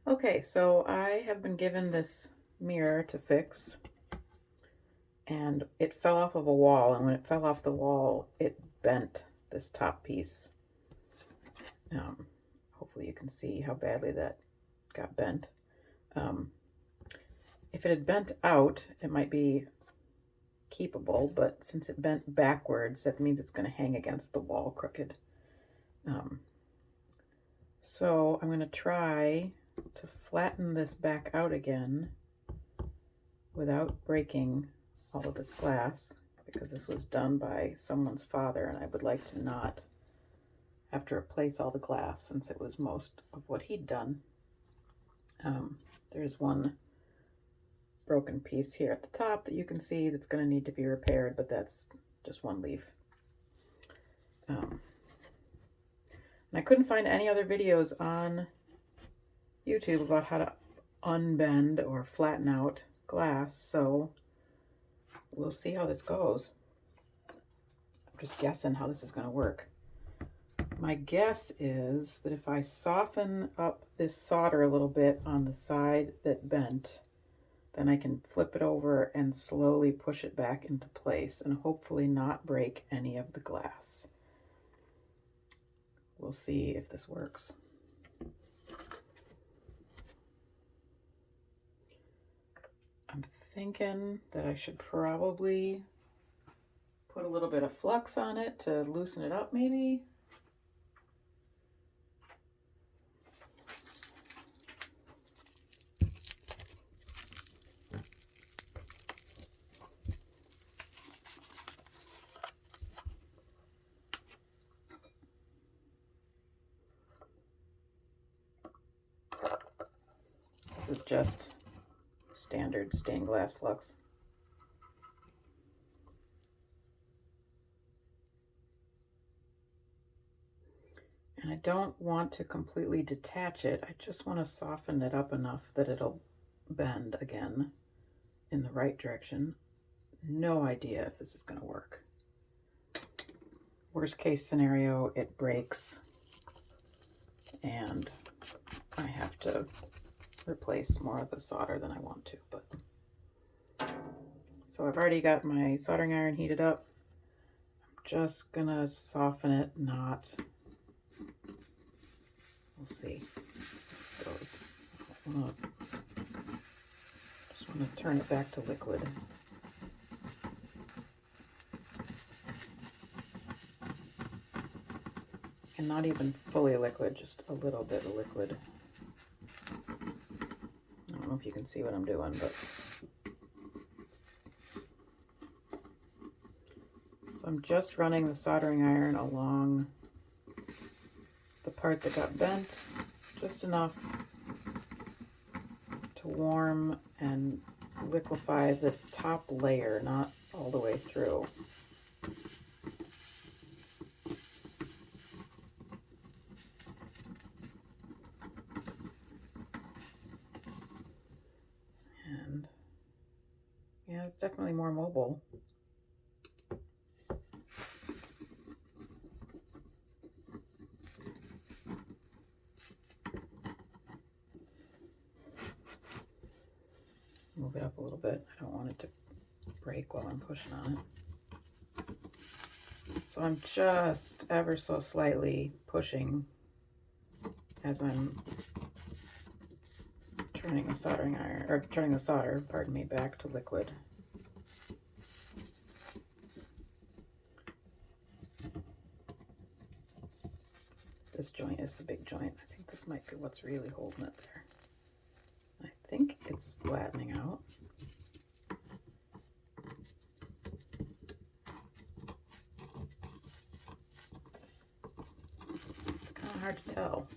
Okay, so I have been given this mirror to fix, and it fell off of a wall, and when it fell off the wall, it bent this top piece. Um, Hopefully you can see how badly that got bent. If it had bent out, it might be keepable, but since it bent backwards, that means it's going to hang against the wall crooked. So I'm going to try to flatten this back out again without breaking all of this glass, because this was done by someone's father, and I would like to not have to replace all the glass since it was most of what he'd done. There's one broken piece here at the top that you can see that's going to need to be repaired, but that's just one leaf. And I couldn't find any other videos on YouTube about how to unbend or flatten out glass, so we'll see how this goes. I'm just guessing how this is going to work. My guess is that if I soften up this solder a little bit on the side that bent, then I can flip it over and slowly push it back into place and hopefully not break any of the glass. We'll see if this works. I'm thinking that I should probably put a little bit of flux on it to loosen it up, maybe. This is just standard stained glass flux. And I don't want to completely detach it. I just want to soften it up enough that it'll bend again in the right direction. No idea if this is going to work. Worst case scenario, it breaks and I have to replace more of the solder than I want to. But so I've already got my soldering iron heated up. I'm just gonna soften it, not. We'll see how this goes. Just want to turn it back to liquid. And not even fully liquid, just a little bit of liquid. I don't know if you can see what I'm doing, but so I'm just running the soldering iron along the part that got bent, just enough to warm and liquefy the top layer, not all the way through. And yeah, it's definitely more mobile. Move it up a little bit. I don't want it to break while I'm pushing on it. So I'm just ever so slightly pushing as I'm turning the soldering iron, or turning the solder, pardon me, back to liquid. This joint is the big joint. I think this might be what's really holding it there. I think it's flattening out. It's kind of hard to tell.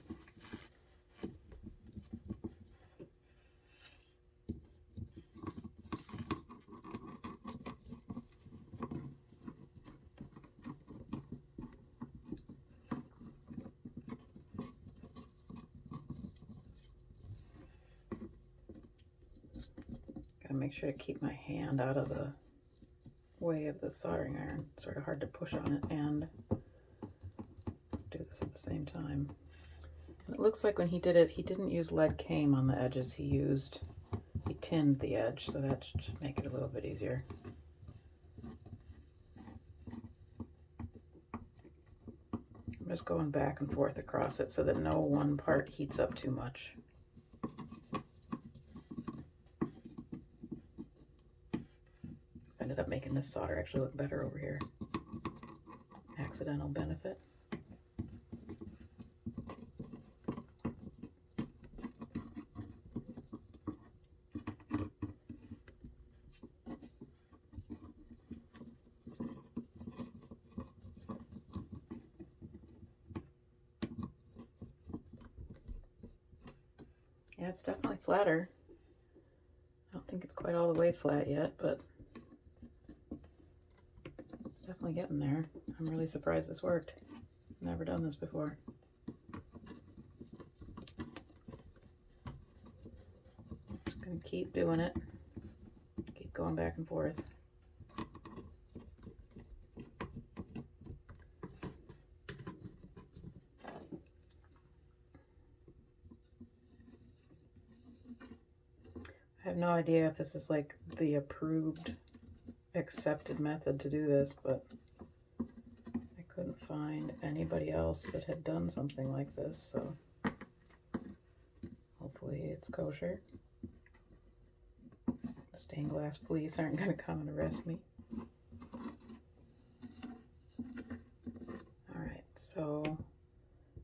Gotta make sure to keep my hand out of the way of the soldering iron. It's sort of hard to push on it and do this at the same time. And it looks like when he did it, he didn't use lead came on the edges. He tinned the edge, so that should make it a little bit easier. I'm just going back and forth across it so that no one part heats up too much. I ended up making this solder actually look better over here. Accidental benefit. Yeah, it's definitely flatter. I don't think it's quite all the way flat yet, but it's definitely getting there. I'm really surprised this worked. Never done this before. Just gonna keep doing it. Keep going back and forth. I have no idea if this is like the approved, accepted method to do this, but I couldn't find anybody else that had done something like this, so hopefully it's kosher. The stained glass police aren't going to come and arrest me. Alright, so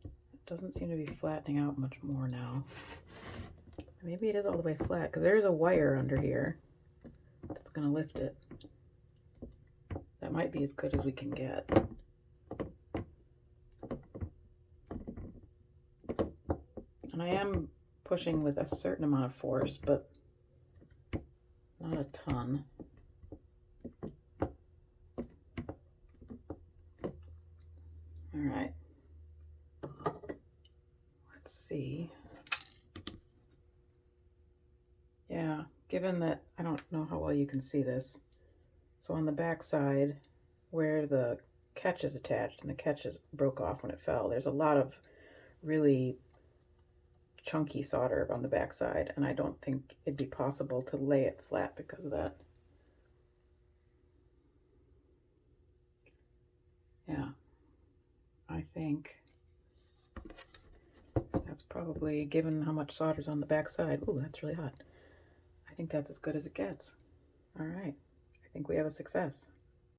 it doesn't seem to be flattening out much more now. Maybe it is all the way flat, because there's a wire under here that's going to lift it. That might be as good as we can get. And I am pushing with a certain amount of force, but not a ton. All right. Let's see. Yeah, given that I don't know how well you can see this. So on the back side, where the catch is attached and the catch broke off when it fell, there's a lot of really chunky solder on the back side, and I don't think it'd be possible to lay it flat because of that. Yeah, I think that's probably, given how much solder's on the back side, ooh, that's really hot. I think that's as good as it gets. All right, I think we have a success.